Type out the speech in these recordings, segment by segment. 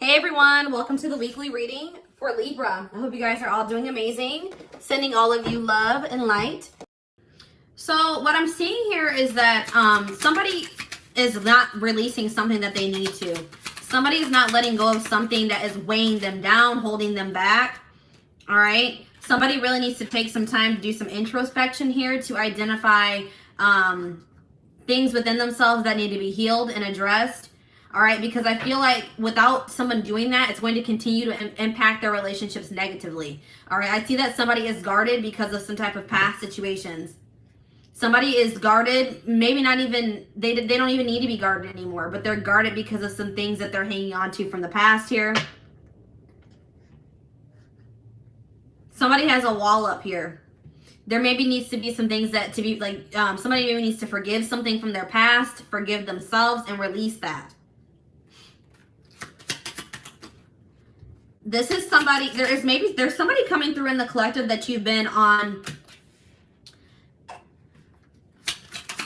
Hey everyone, welcome to the weekly reading for Libra. I hope you guys are all doing amazing. Sending all of you love and light. So what I'm seeing here is that somebody is not releasing something that they need to. Somebody is not letting go of something that is weighing them down, holding them back. All right. Somebody really needs to take some time to do some introspection here to identify things within themselves that need to be healed and addressed. All right, because I feel like without someone doing that, it's going to continue to impact their relationships negatively. All right, I see that somebody is guarded because of some type of past situations. Somebody is guarded, maybe not even, they don't even need to be guarded anymore, but they're guarded because of some things that they're hanging on to from the past here. Somebody has a wall up here. There maybe needs to be some things that to be like, somebody maybe needs to forgive something from their past, forgive themselves, and release that. This is somebody, there's somebody coming through in the collective that you've been on.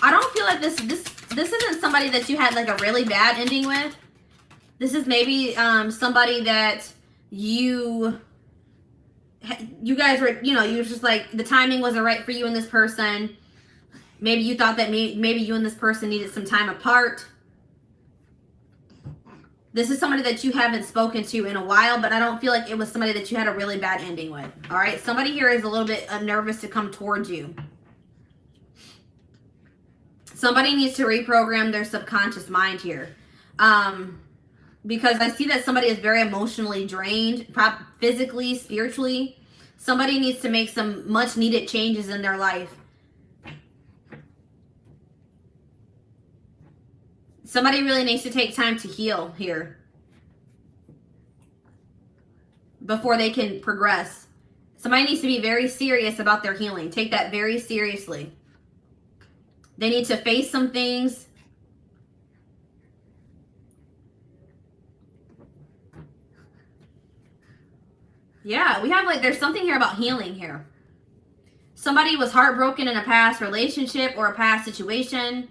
I don't feel like this isn't somebody that you had like a really bad ending with. This is maybe somebody that you guys were, you know, you were just like, the timing wasn't right for you and this person. Maybe you thought that maybe you and this person needed some time apart. This is somebody that you haven't spoken to in a while, but I don't feel like it was somebody that you had a really bad ending with. All right. Somebody here is a little bit nervous to come towards you. Somebody needs to reprogram their subconscious mind here. Because I see that somebody is very emotionally drained, physically, spiritually. Somebody needs to make some much needed changes in their life. Somebody really needs to take time to heal here before they can progress. Somebody needs to be very serious about their healing. Take that very seriously. They need to face some things. Yeah, we have like, there's something here about healing here. Somebody was heartbroken in a past relationship or a past situation.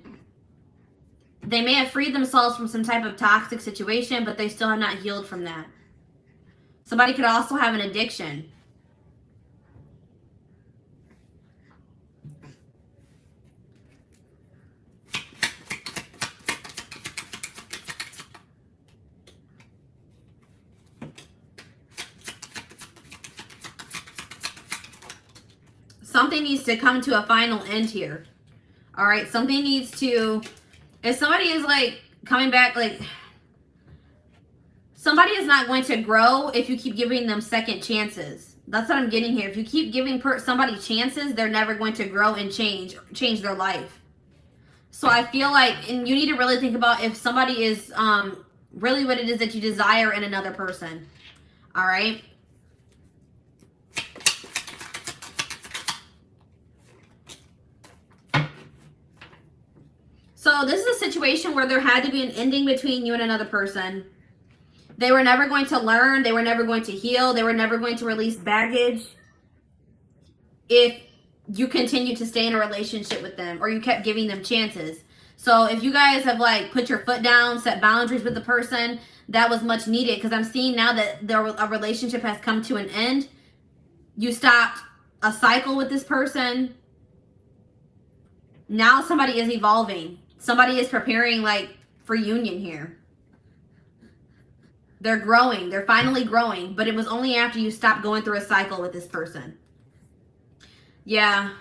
They may have freed themselves from some type of toxic situation, but they still have not healed from that. Somebody could also have an addiction. Something needs to come to a final end here. All right, something needs to... If somebody is like coming back, like somebody is not going to grow if you keep giving them second chances. That's what I'm getting here. If you keep giving somebody chances, they're never going to grow and change their life. So I feel like, and you need to really think about if somebody is really what it is that you desire in another person. All right. So this is a situation where there had to be an ending between you and another person. They were never going to learn. They were never going to heal. They were never going to release baggage if you continue to stay in a relationship with them or you kept giving them chances. So if you guys have like put your foot down, set boundaries with the person, that was much needed, because I'm seeing now that a relationship has come to an end. You stopped a cycle with this person. Now somebody is evolving. Somebody is preparing like for union here. They're growing. They're finally growing. But it was only after you stopped going through a cycle with this person. Yeah.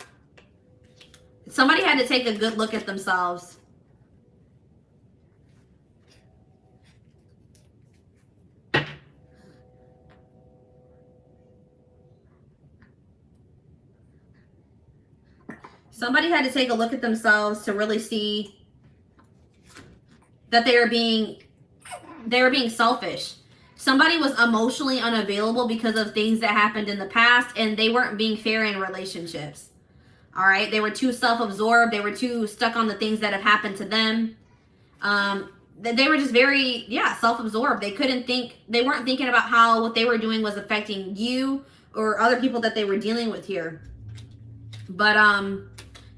Somebody had to take a good look at themselves. Somebody had to take a look at themselves to really see that they were being selfish. Somebody was emotionally unavailable because of things that happened in the past, and they weren't being fair in relationships. All right. They were too self-absorbed. They were too stuck on the things that have happened to them. They were just very, self-absorbed. They weren't thinking about how what they were doing was affecting you or other people that they were dealing with here. But,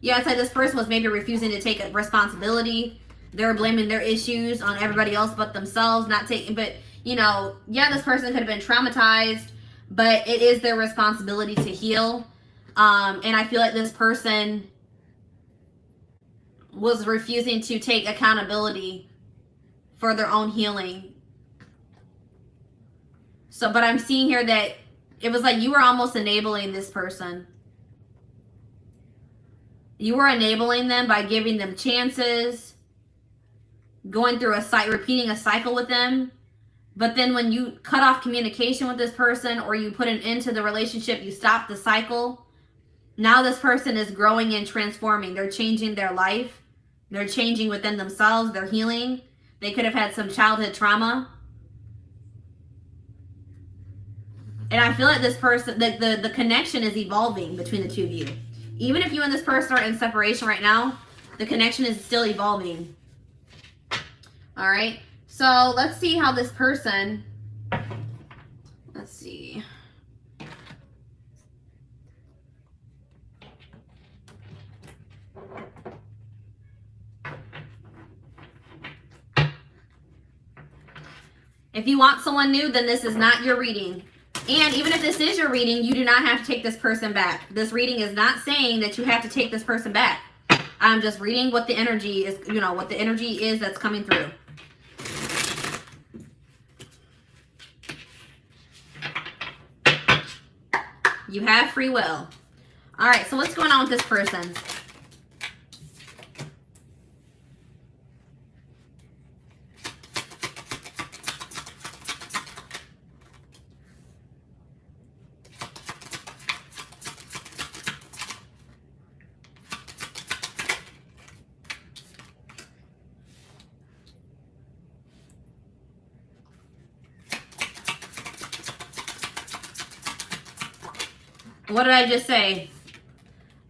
yeah, it's like this person was maybe refusing to take responsibility. They're blaming their issues on everybody else but themselves, but you know, yeah, this person could have been traumatized, but it is their responsibility to heal. And I feel like this person was refusing to take accountability for their own healing. So, but I'm seeing here that it was like you were almost enabling this person. You were enabling them by giving them chances, going through repeating a cycle with them. But then when you cut off communication with this person, or you put an end to the relationship, you stop the cycle. Now this person is growing and transforming. They're changing their life. They're changing within themselves. They're healing. They could have had some childhood trauma. And I feel like this person, the connection is evolving between the two of you. Even if you and this person are in separation right now, the connection is still evolving. All right. So let's see how this person, let's see. If you want someone new, then this is not your reading. And even if this is your reading, you do not have to take this person back. This reading is not saying that you have to take this person back. I'm just reading what the energy is, you know, what the energy is that's coming through. You have free will. All right, so what's going on with this person? What did I just say?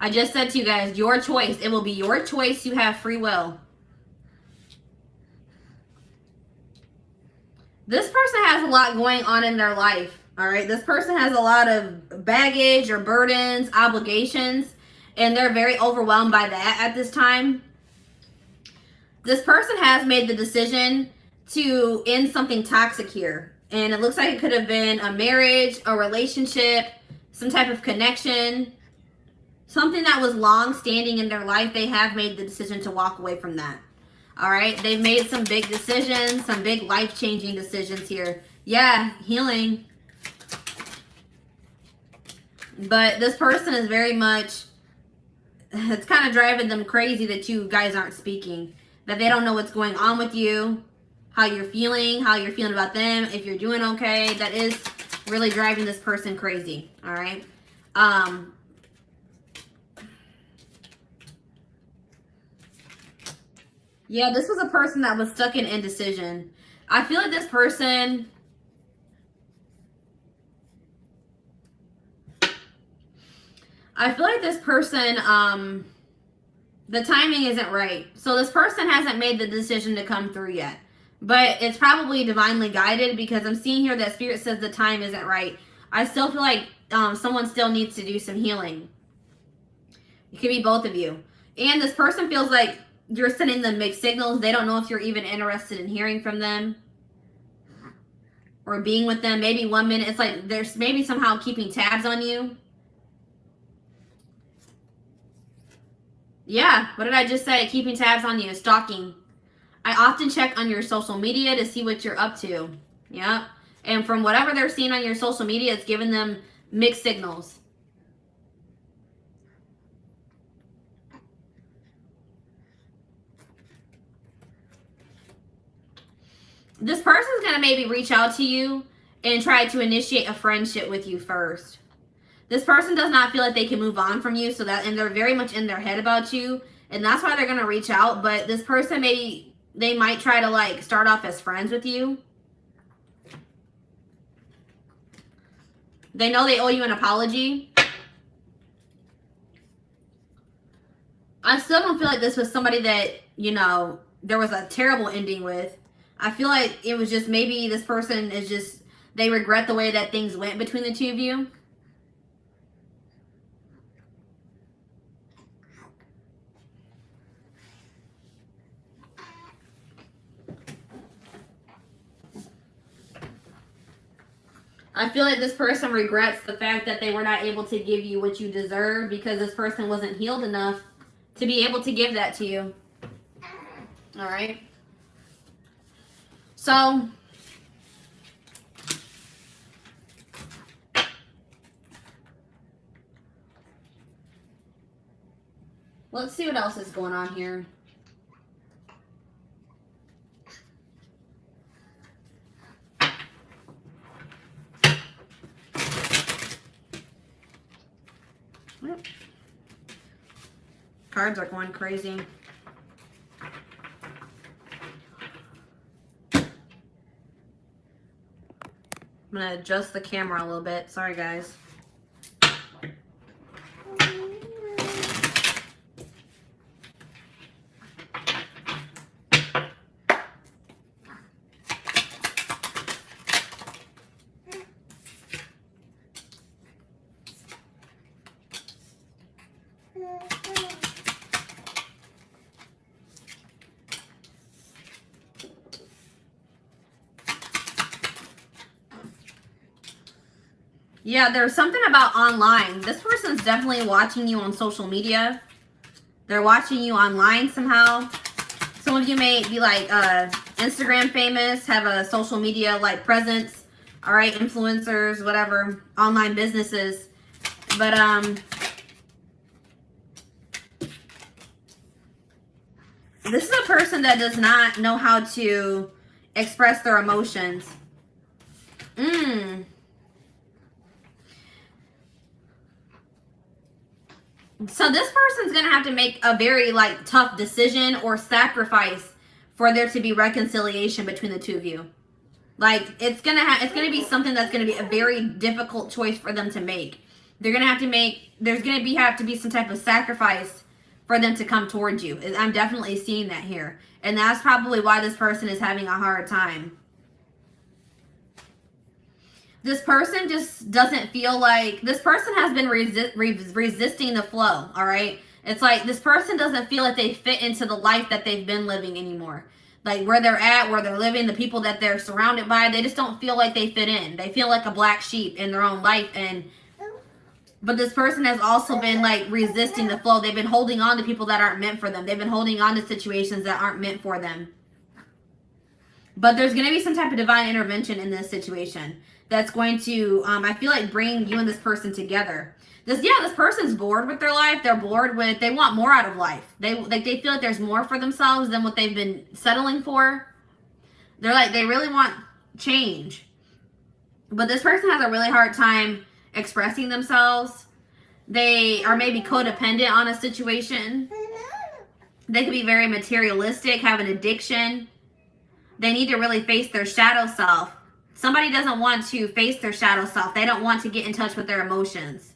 I just said to you guys, your choice. It will be your choice. You have free will. This person has a lot going on in their life. All right. This person has a lot of baggage or burdens, obligations, and they're very overwhelmed by that at this time. This person has made the decision to end something toxic here. And it looks like it could have been a marriage, a relationship, some type of connection, something that was long standing in their life. They have made the decision to walk away from that. All right. They've made some big decisions, some big life-changing decisions here. Yeah, healing. But this person is very much, it's kind of driving them crazy that you guys aren't speaking, that they don't know what's going on with you, how you're feeling about them, if you're doing okay. That is really driving this person crazy. All right. Yeah, this was a person that was stuck in indecision. I feel like this person, the timing isn't right. So this person hasn't made the decision to come through yet. But it's probably divinely guided, because I'm seeing here that Spirit says the time isn't right. I still feel like someone still needs to do some healing. It could be both of you. And this person feels like you're sending them mixed signals. They don't know if you're even interested in hearing from them or being with them. Maybe 1 minute, it's like there's maybe somehow keeping tabs on you. Yeah, what did I just say? Keeping tabs on you, stalking. I often check on your social media to see what you're up to. Yeah. And from whatever they're seeing on your social media, it's giving them mixed signals. This person's going to maybe reach out to you and try to initiate a friendship with you first. This person does not feel like they can move on from you, and they're very much in their head about you, and that's why they're going to reach out. But this person, maybe they might try to like start off as friends with you. They know they owe you an apology. I still don't feel like this was somebody that, you know, there was a terrible ending with. I feel like it was just maybe this person is just, they regret the way that things went between the two of you. I feel like this person regrets the fact that they were not able to give you what you deserve because this person wasn't healed enough to be able to give that to you. All right. So let's see what else is going on here. Cards are going crazy. I'm gonna adjust the camera a little bit. Sorry, guys. Yeah, there's something about online. This person's definitely watching you on social media. They're watching you online somehow. Some of you may be like Instagram famous, have a social media like presence. All right, influencers, whatever, online businesses. But this is a person that does not know how to express their emotions. So this person's going to have to make a very like tough decision or sacrifice for there to be reconciliation between the two of you. Like it's going to be something that's going to be a very difficult choice for them to make. They're going to have to make, there's going to have to be some type of sacrifice for them to come towards you. I'm definitely seeing that here. And that's probably why this person is having a hard time. This person just doesn't feel like, this person has been resisting the flow, all right? It's like this person doesn't feel like they fit into the life that they've been living anymore. Like where they're at, where they're living, the people that they're surrounded by, they just don't feel like they fit in. They feel like a black sheep in their own life. But this person has also been like resisting the flow. They've been holding on to people that aren't meant for them. They've been holding on to situations that aren't meant for them. But there's going to be some type of divine intervention in this situation that's going to, I feel like, bring you and this person together. This person's bored with their life. They're bored with, they want more out of life. They feel like there's more for themselves than what they've been settling for. They're like, they really want change. But this person has a really hard time expressing themselves. They are maybe codependent on a situation. They could be very materialistic, have an addiction. They need to really face their shadow self. Somebody doesn't want to face their shadow self. They don't want to get in touch with their emotions.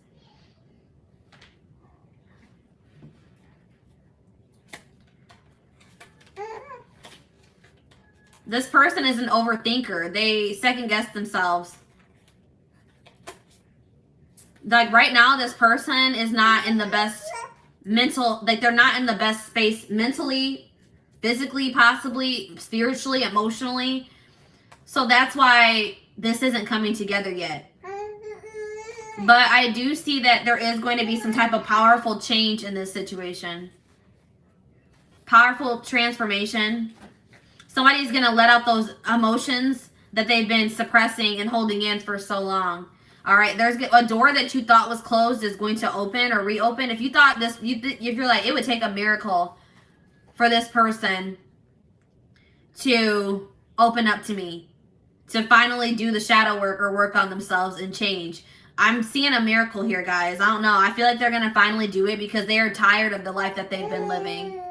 This person is an overthinker. They second guess themselves. Like right now, this person is not in the best mental, like they're not in the best space mentally, physically, possibly, spiritually, emotionally. So that's why this isn't coming together yet. But I do see that there is going to be some type of powerful change in this situation. Powerful transformation. Somebody's going to let out those emotions that they've been suppressing and holding in for so long. All right, there's a door that you thought was closed is going to open or reopen. If you thought this, if you're like, it would take a miracle for this person to open up to me, to finally do the shadow work or work on themselves and change. I'm seeing a miracle here, guys. I don't know. I feel like they're going to finally do it because they are tired of the life that they've been living.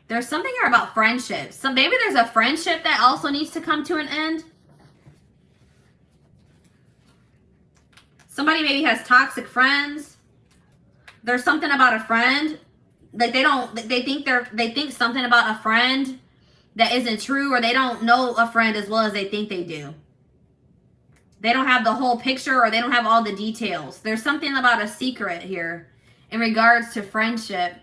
There's something here about friendships. So maybe there's a friendship that also needs to come to an end. Somebody maybe has toxic friends. There's something about a friend. Like they think something about a friend that isn't true, or they don't know a friend as well as they think they do. They don't have the whole picture, or they don't have all the details. There's something about a secret here in regards to friendship.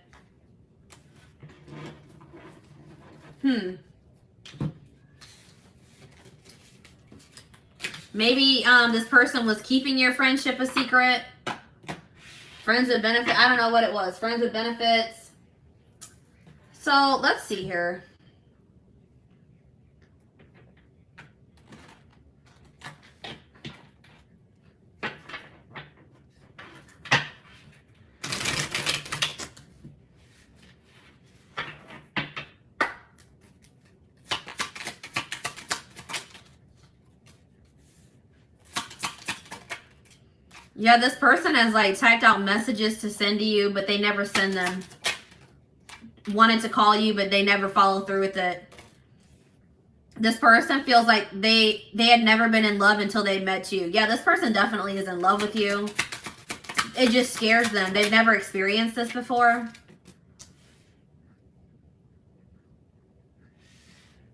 Maybe this person was keeping your friendship a secret. Friends with benefits. I don't know what it was. Friends with benefits. So let's see here. Yeah, this person has like typed out messages to send to you, but they never send them. Wanted to call you, but they never follow through with it. This person feels like they had never been in love until they met you. Yeah, this person definitely is in love with you. It just scares them. They've never experienced this before.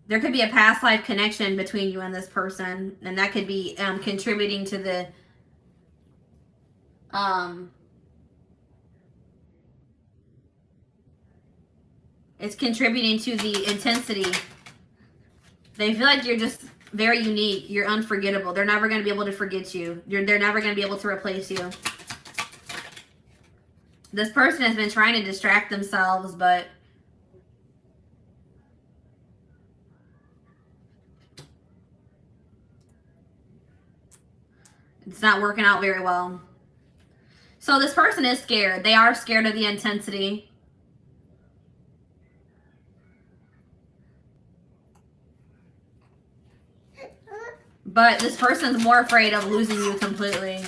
There could be a past life connection between you and this person, and that could be contributing to the it's contributing to the intensity. They feel like you're just very unique. You're unforgettable. They're never going to be able to forget you. They're never going to be able to replace you. This person has been trying to distract themselves, but it's not working out very well. So this person is scared. They are scared of the intensity. But this person's more afraid of losing you completely.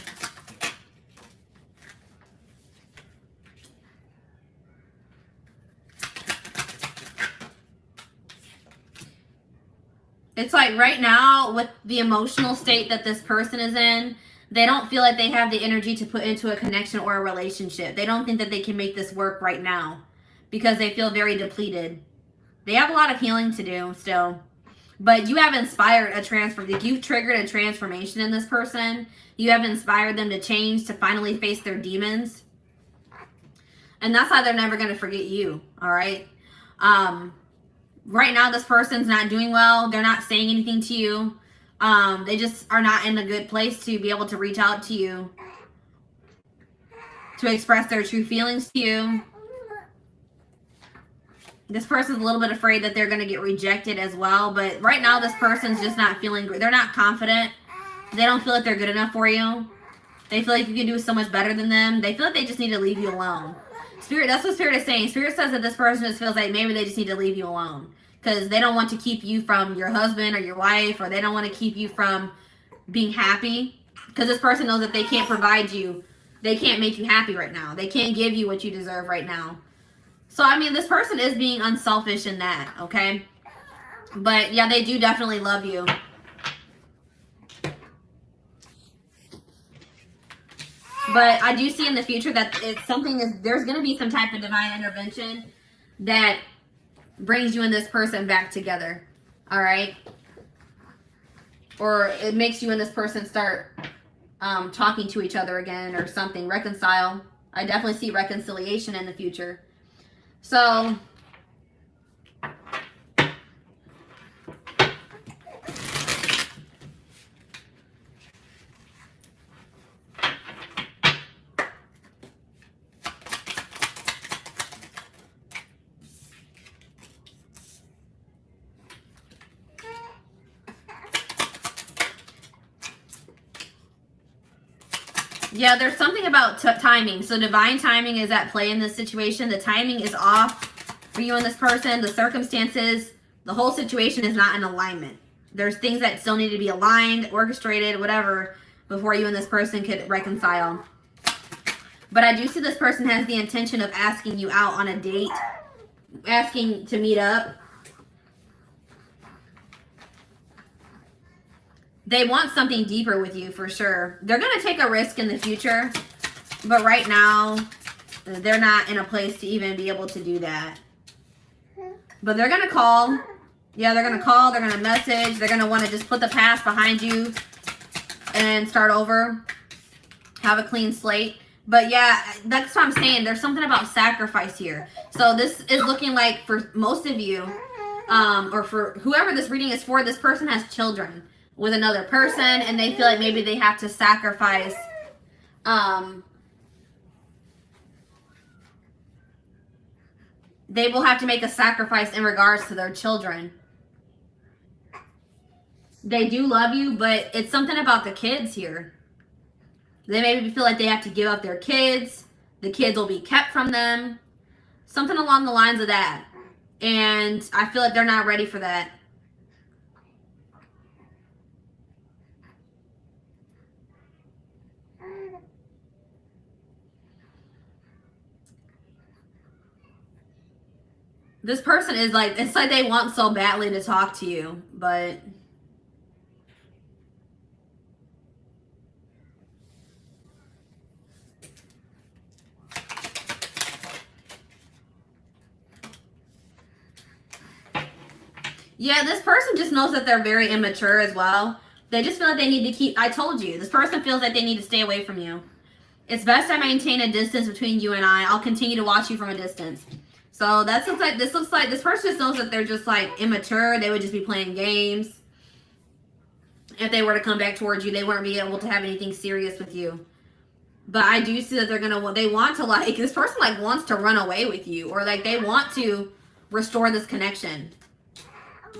It's like right now with the emotional state that this person is in, they don't feel like they have the energy to put into a connection or a relationship. They don't think that they can make this work right now because they feel very depleted. They have a lot of healing to do still. But you have inspired a you've triggered a transformation in this person. You have inspired them to change, to finally face their demons. And that's why they're never going to forget you, all right? Right now, this person's not doing well. They're not saying anything to you. They just are not in a good place to be able to reach out to you, to express their true feelings to you. This person's a little bit afraid that they're going to get rejected as well. But right now, this person's just not feeling great. They're not confident. They don't feel like they're good enough for you. They feel like you can do so much better than them. They feel like they just need to leave you alone. Spirit, that's what Spirit is saying. Spirit says that this person just feels like maybe they just need to leave you alone. Because they don't want to keep you from your husband or your wife. Or they don't want to keep you from being happy. Because this person knows that they can't provide you. They can't make you happy right now. They can't give you what you deserve right now. So, I mean, this person is being unselfish in that, okay? But, yeah, they do definitely love you. But I do see in the future that there's going to be some type of divine intervention that brings you and this person back together, all right? Or it makes you and this person start talking to each other again or something, reconcile. I definitely see reconciliation in the future. So, yeah, there's something about timing. So divine timing is at play in this situation. The timing is off for you and this person. The circumstances, the whole situation is not in alignment. There's things that still need to be aligned, orchestrated, whatever, before you and this person could reconcile. But I do see this person has the intention of asking you out on a date, asking to meet up. They want something deeper with you for sure. They're going to take a risk in the future, but right now, they're not in a place to even be able to do that. But they're going to call. Yeah, they're going to call. They're going to message. They're going to want to just put the past behind you and start over. Have a clean slate. But yeah, that's what I'm saying. There's something about sacrifice here. So this is looking like for most of you, or for whoever this reading is for, this person has children. with another person, and they feel like maybe they have to sacrifice they will have to make a sacrifice in regards to their children. They do love you, but it's something about the kids here. They maybe feel like they have to give up their kids. The kids will be kept from them. Something along the lines of that. And I feel like they're not ready for that. This person is like, it's like they want so badly to talk to you, but yeah, this person just knows that they're very immature as well. They just feel like they need to keep, I told you, this person feels like they need to stay away from you. It's best I maintain a distance between you and I. I'll continue to watch you from a distance. So that looks like, this person just knows that they're just like immature. They would just be playing games. If they were to come back towards you, they wouldn't be able to have anything serious with you. But I do see that they want to like, this person like wants to run away with you, or like they want to restore this connection.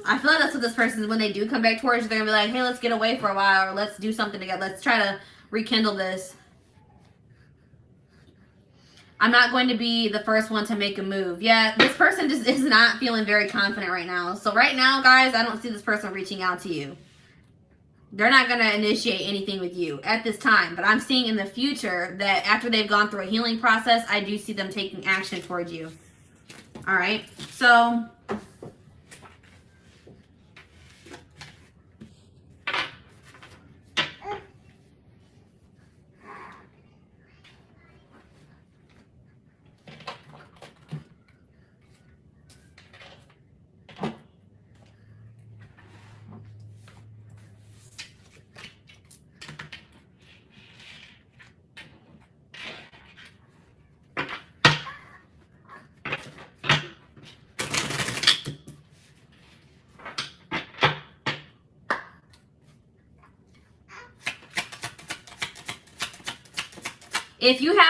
I feel like that's what this person is. When they do come back towards you, they're gonna be like, hey, let's get away for a while, or let's do something together. Let's try to rekindle this. I'm not going to be the first one to make a move. Yeah, this person just is not feeling very confident right now. So right now, guys, I don't see this person reaching out to you. They're not going to initiate anything with you at this time. But I'm seeing in the future that after they've gone through a healing process, I do see them taking action towards you. All right. So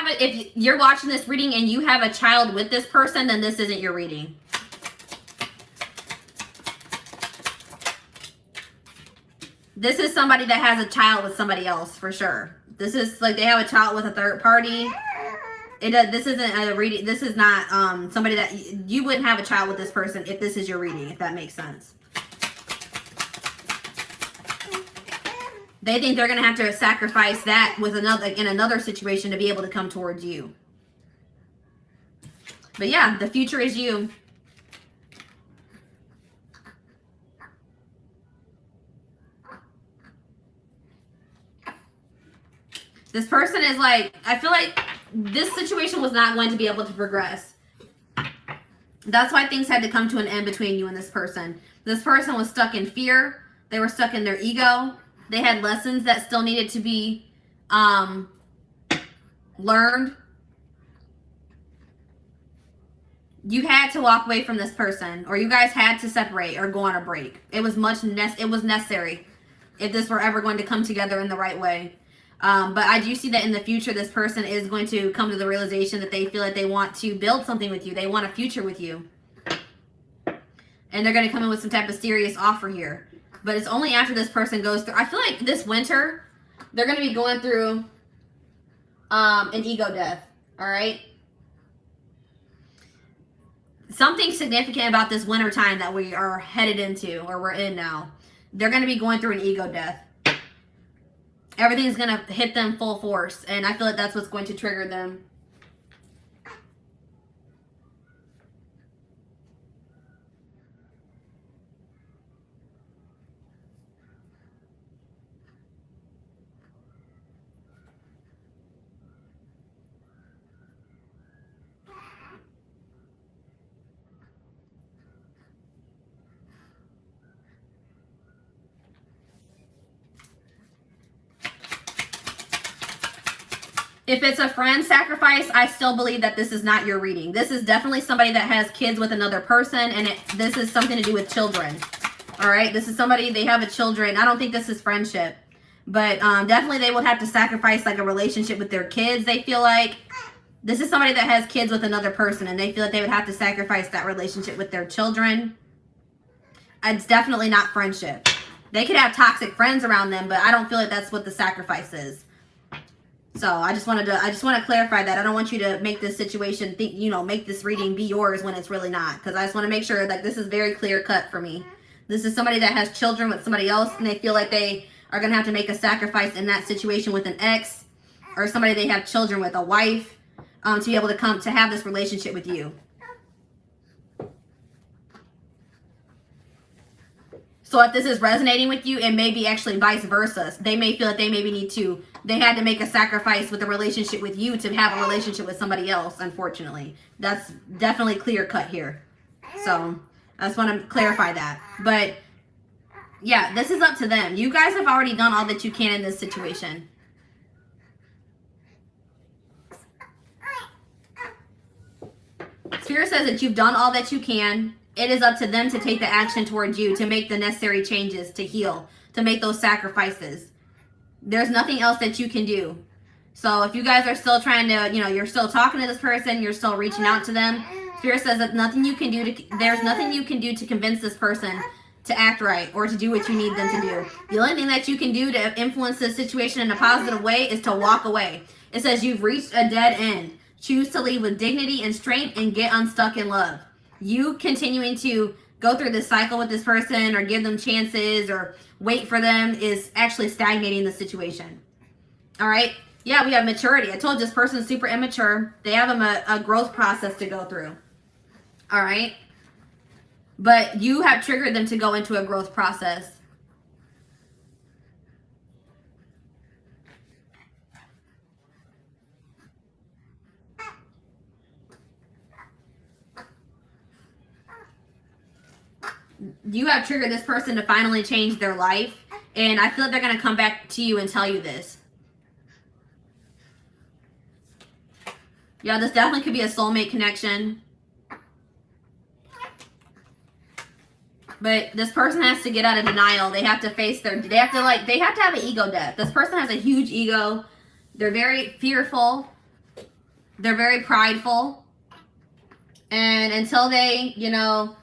if you're watching this reading and you have a child with this person, then this isn't your reading. This is somebody that has a child with somebody else for sure. This is like they have a child with a third party. This isn't a reading. This is not somebody that you wouldn't have a child with this person if this is your reading, if that makes sense. They think they're going to have to sacrifice that with in another situation to be able to come towards you. But yeah, the future is you. This person is like, I feel like this situation was not going to be able to progress. That's why things had to come to an end between you and this person. This person was stuck in fear. They were stuck in their ego. They had lessons that still needed to be learned. You had to walk away from this person, or you guys had to separate or go on a break. It was necessary if this were ever going to come together in the right way. But I do see that in the future, this person is going to come to the realization that they feel like they want to build something with you. They want a future with you. And they're going to come in with some type of serious offer here. But it's only after this person goes through. I feel like this winter, they're going to be going through an ego death. All right. Something significant about this winter time that we are headed into, or we're in now. They're going to be going through an ego death. Everything's going to hit them full force. And I feel like that's what's going to trigger them. If it's a friend sacrifice, I still believe that this is not your reading. This is definitely somebody that has kids with another person, and this is something to do with children. All right, this is somebody, they have a children. I don't think this is friendship, but definitely they would have to sacrifice like a relationship with their kids. They feel like this is somebody that has kids with another person, and they feel like they would have to sacrifice that relationship with their children. It's definitely not friendship. They could have toxic friends around them, but I don't feel like that's what the sacrifice is. So I just want to clarify that. I don't want you to make this situation think, you know, make this reading be yours when it's really not, because I just want to make sure that this is very clear cut for me. This is somebody that has children with somebody else, and they feel like they are going to have to make a sacrifice in that situation with an ex, or somebody they have children with, a wife, to be able to come to have this relationship with you. So if this is resonating with you, it may be actually vice versa. They may feel that they maybe they had to make a sacrifice with a relationship with you to have a relationship with somebody else, unfortunately. That's definitely clear cut here. So I just want to clarify that. But yeah, this is up to them. You guys have already done all that you can in this situation. Spirit says that you've done all that you can. It is up to them to take the action towards you, to make the necessary changes, to heal, to make those sacrifices. There's nothing else that you can do. So if you guys are still trying to, you know, you're still talking to this person, you're still reaching out to them, Spirit says that nothing you can do there's nothing you can do to convince this person to act right or to do what you need them to do. The only thing that you can do to influence this situation in a positive way is to walk away. It says you've reached a dead end. Choose to leave with dignity and strength and get unstuck in love. You continuing to go through this cycle with this person or give them chances or wait for them is actually stagnating the situation. All right. Yeah, we have maturity. I told you this person's super immature. They have a growth process to go through. All right. But you have triggered them to go into a growth process. You have triggered this person to finally change their life. And I feel like they're going to come back to you and tell you this. Yeah, this definitely could be a soulmate connection. But this person has to get out of denial. They have to face they have to have an ego death. This person has a huge ego. They're very fearful. They're very prideful. And until they, you know,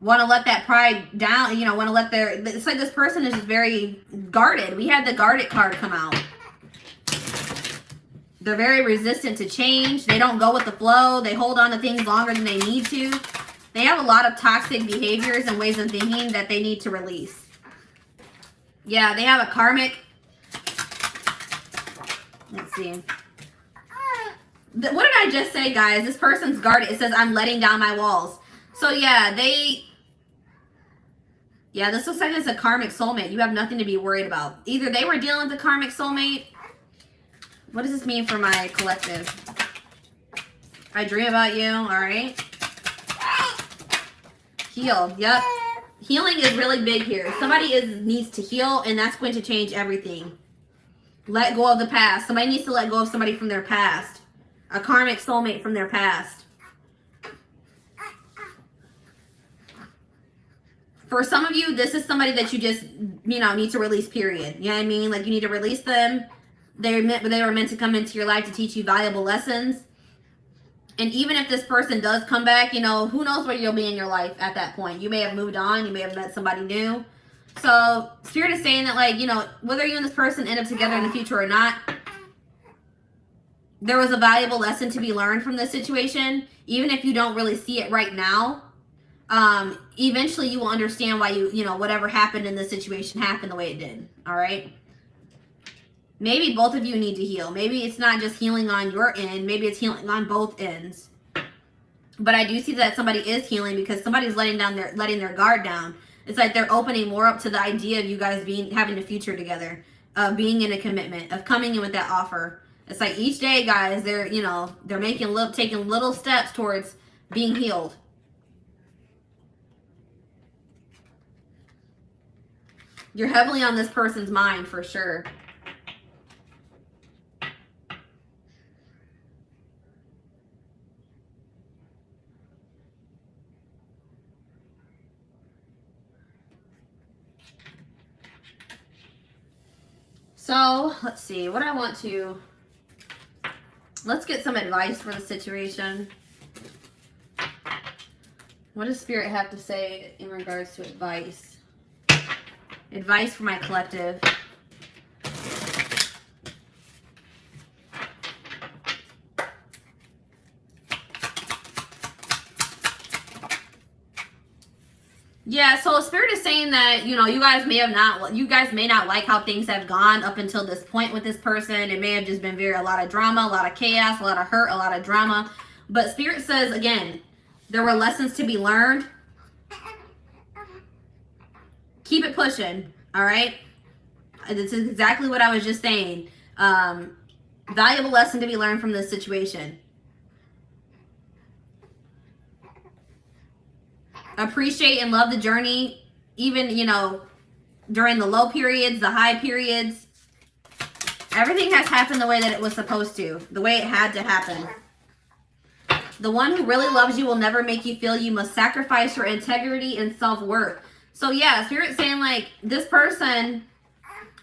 want to let that pride down, you know, want to let it's like this person is just very guarded. We had the guarded card come out. They're very resistant to change. They don't go with the flow. They hold on to things longer than they need to. They have a lot of toxic behaviors and ways of thinking that they need to release. Yeah, they have a karmic. Let's see. What did I just say, guys? This person's guarded. It says, I'm letting down my walls. So yeah, this looks like it's a karmic soulmate. You have nothing to be worried about. Either they were dealing with a karmic soulmate. What does this mean for my collective? I dream about you. All right. Heal. Yep. Healing is really big here. Somebody needs to heal, and that's going to change everything. Let go of the past. Somebody needs to let go of somebody from their past. A karmic soulmate from their past. For some of you, this is somebody that you just, you know, need to release, period. You know what I mean? Like, you need to release them. They were meant to come into your life to teach you valuable lessons. And even if this person does come back, you know, who knows where you'll be in your life at that point. You may have moved on. You may have met somebody new. So Spirit is saying that, like, you know, whether you and this person end up together in the future or not, there was a valuable lesson to be learned from this situation. Even if you don't really see it right now, eventually you will understand why you know, whatever happened in this situation happened the way it did. All right. Maybe both of you need to heal. Maybe it's not just healing on your end. Maybe it's healing on both ends. But I do see that somebody is healing because somebody's letting their guard down. It's like they're opening more up to the idea of you guys having a future together, of being in a commitment, of coming in with that offer. It's like each day, guys, they're taking little steps towards being healed. You're heavily on this person's mind for sure. So, let's see. What I want to... Let's get some advice for the situation. What does Spirit have to say in regards to advice? Advice for my collective. Yeah, so Spirit is saying that, you know, you guys may not like how things have gone up until this point with this person. It may have just been a lot of drama, a lot of chaos, a lot of hurt, a lot of drama. But Spirit says, again, there were lessons to be learned. Keep it pushing, all right? This is exactly what I was just saying. Valuable lesson to be learned from this situation. Appreciate and love the journey, even, you know, during the low periods, the high periods. Everything has happened the way that it was supposed to, the way it had to happen. The one who really loves you will never make you feel you must sacrifice your integrity and self-worth. So yeah, Spirit's saying like this person,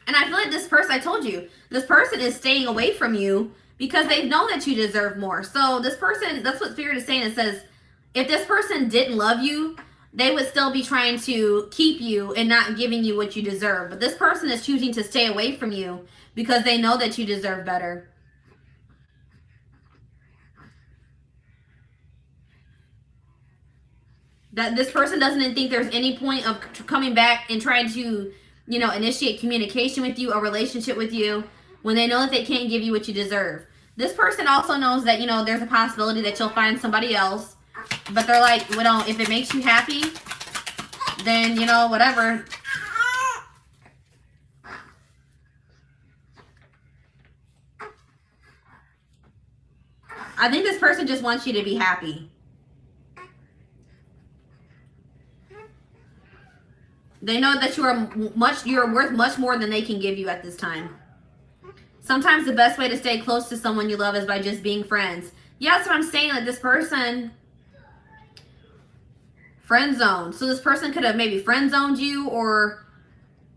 and I feel like this person, I told you, this person is staying away from you because they know that you deserve more. So this person, that's what Spirit is saying. It says, if this person didn't love you, they would still be trying to keep you and not giving you what you deserve. But this person is choosing to stay away from you because they know that you deserve better. That this person doesn't think there's any point of coming back and trying to, you know, initiate communication with you, a relationship with you, when they know that they can't give you what you deserve. This person also knows that, you know, there's a possibility that you'll find somebody else. But they're like, well, if it makes you happy, then, you know, whatever. I think this person just wants you to be happy. They know that you're worth much more than they can give you at this time. Sometimes the best way to stay close to someone you love is by just being friends. Yeah, that's what I'm saying. Like this person... friend zone. So this person could have maybe friend zoned you, or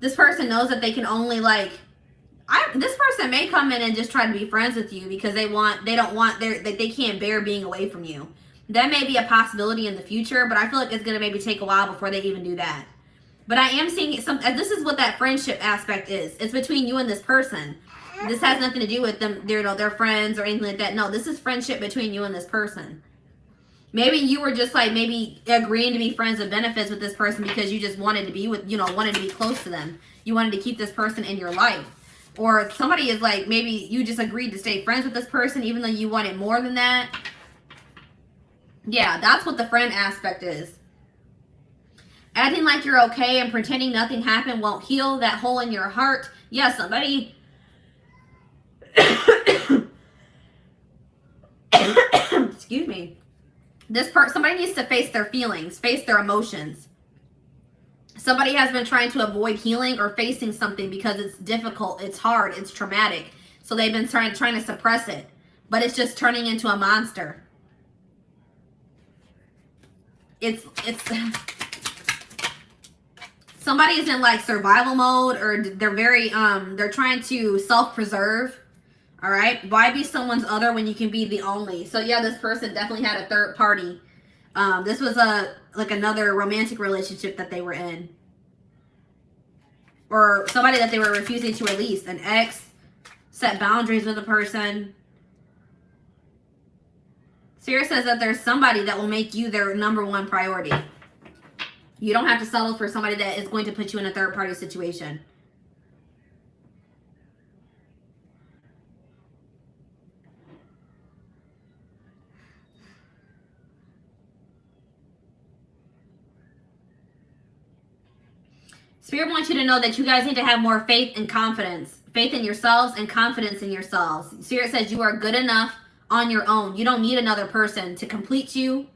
this person knows that they can only like, this person may come in and just try to be friends with you because they can't bear being away from you. That may be a possibility in the future, but I feel like it's going to maybe take a while before they even do that. But I am seeing this is what that friendship aspect is. It's between you and this person. This has nothing to do with them, they're friends or anything like that. No, this is friendship between you and this person. Maybe you were just like maybe agreeing to be friends with benefits with this person because you just wanted to be wanted to be close to them. You wanted to keep this person in your life. Or somebody is like, maybe you just agreed to stay friends with this person even though you wanted more than that. Yeah, that's what the friend aspect is. Acting like you're okay and pretending nothing happened won't heal that hole in your heart. Yeah, somebody... Excuse me. Somebody needs to face their feelings, face their emotions. Somebody has been trying to avoid healing or facing something because it's difficult, it's hard, it's traumatic. So they've been trying to suppress it. But it's just turning into a monster. It's somebody is in like survival mode, or they're trying to self-preserve. All right, why be someone's other when you can be the only? So yeah, this person definitely had a third party. This was another romantic relationship that they were in, or somebody that they were refusing to release. An ex, set boundaries with a person. Spirit says that there's somebody that will make you their #1 priority. You don't have to settle for somebody that is going to put you in a third party situation. Spirit wants you to know that you guys need to have more faith and confidence. Faith in yourselves and confidence in yourselves. Spirit says you are good enough on your own. You don't need another person to complete you.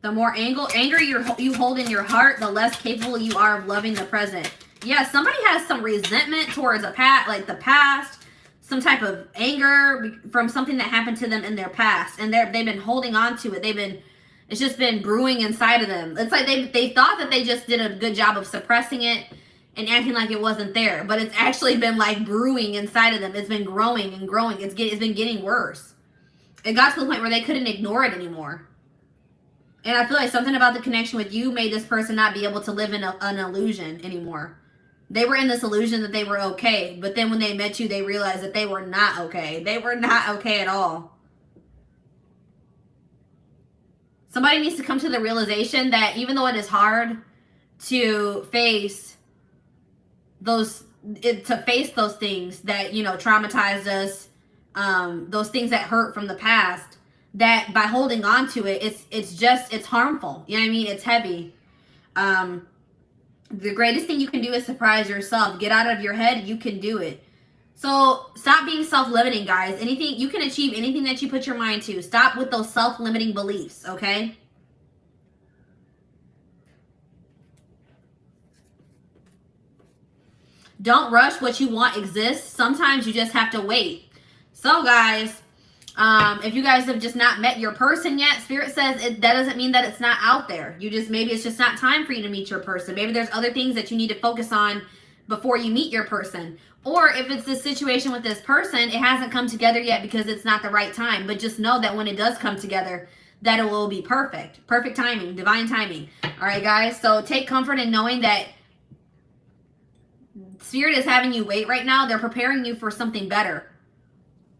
The more anger you hold in your heart, the less capable you are of loving the present. Yeah, somebody has some resentment towards the past. some type of anger from something that happened to them in their past, and they've been holding on to it. It's just been brewing inside of them. It's like they thought that they just did a good job of suppressing it and acting like it wasn't there, but it's actually been like brewing inside of them. It's been growing and growing. It's been getting worse. It got to the point where they couldn't ignore it anymore. And I feel like something about the connection with you made this person not be able to live in an illusion anymore. They were in this illusion that they were okay, but then when they met you, they realized that they were not okay. They were not okay at all. Somebody needs to come to the realization that even though it is hard to face those things that, you know, traumatized us, those things that hurt from the past, that by holding on to it, it's harmful. You know what I mean? It's heavy. The greatest thing you can do is surprise yourself. Get out of your head. You can do it. So stop being self-limiting, guys. You can achieve anything that you put your mind to. Stop with those self-limiting beliefs, okay? Don't rush. What you want exists. Sometimes you just have to wait. So, guys, if you guys have just not met your person yet, Spirit says that doesn't mean that it's not out there. Maybe it's just not time for you to meet your person. Maybe there's other things that you need to focus on before you meet your person. Or if it's this situation with this person, it hasn't come together yet because it's not the right time. But just know that when it does come together, that it will be perfect. Perfect timing, divine timing. All right, guys. So take comfort in knowing that Spirit is having you wait right now. They're preparing you for something better.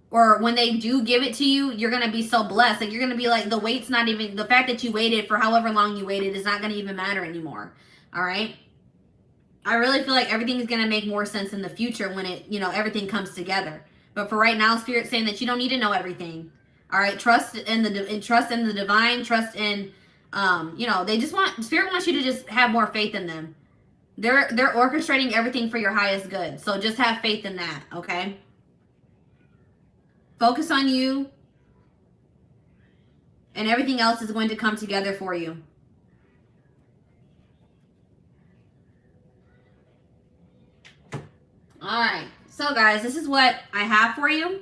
Or when they do give it to you, you're going to be so blessed. Like, you're going to be like, the fact that you waited for however long you waited is not going to even matter anymore. All right? I really feel like everything is going to make more sense in the future when everything comes together. But for right now, Spirit's saying that you don't need to know everything. All right? Trust in the divine, trust in, Spirit wants you to just have more faith in them. They're orchestrating everything for your highest good. So just have faith in that, okay? Focus on you, and everything else is going to come together for you. All right. So, guys, this is what I have for you.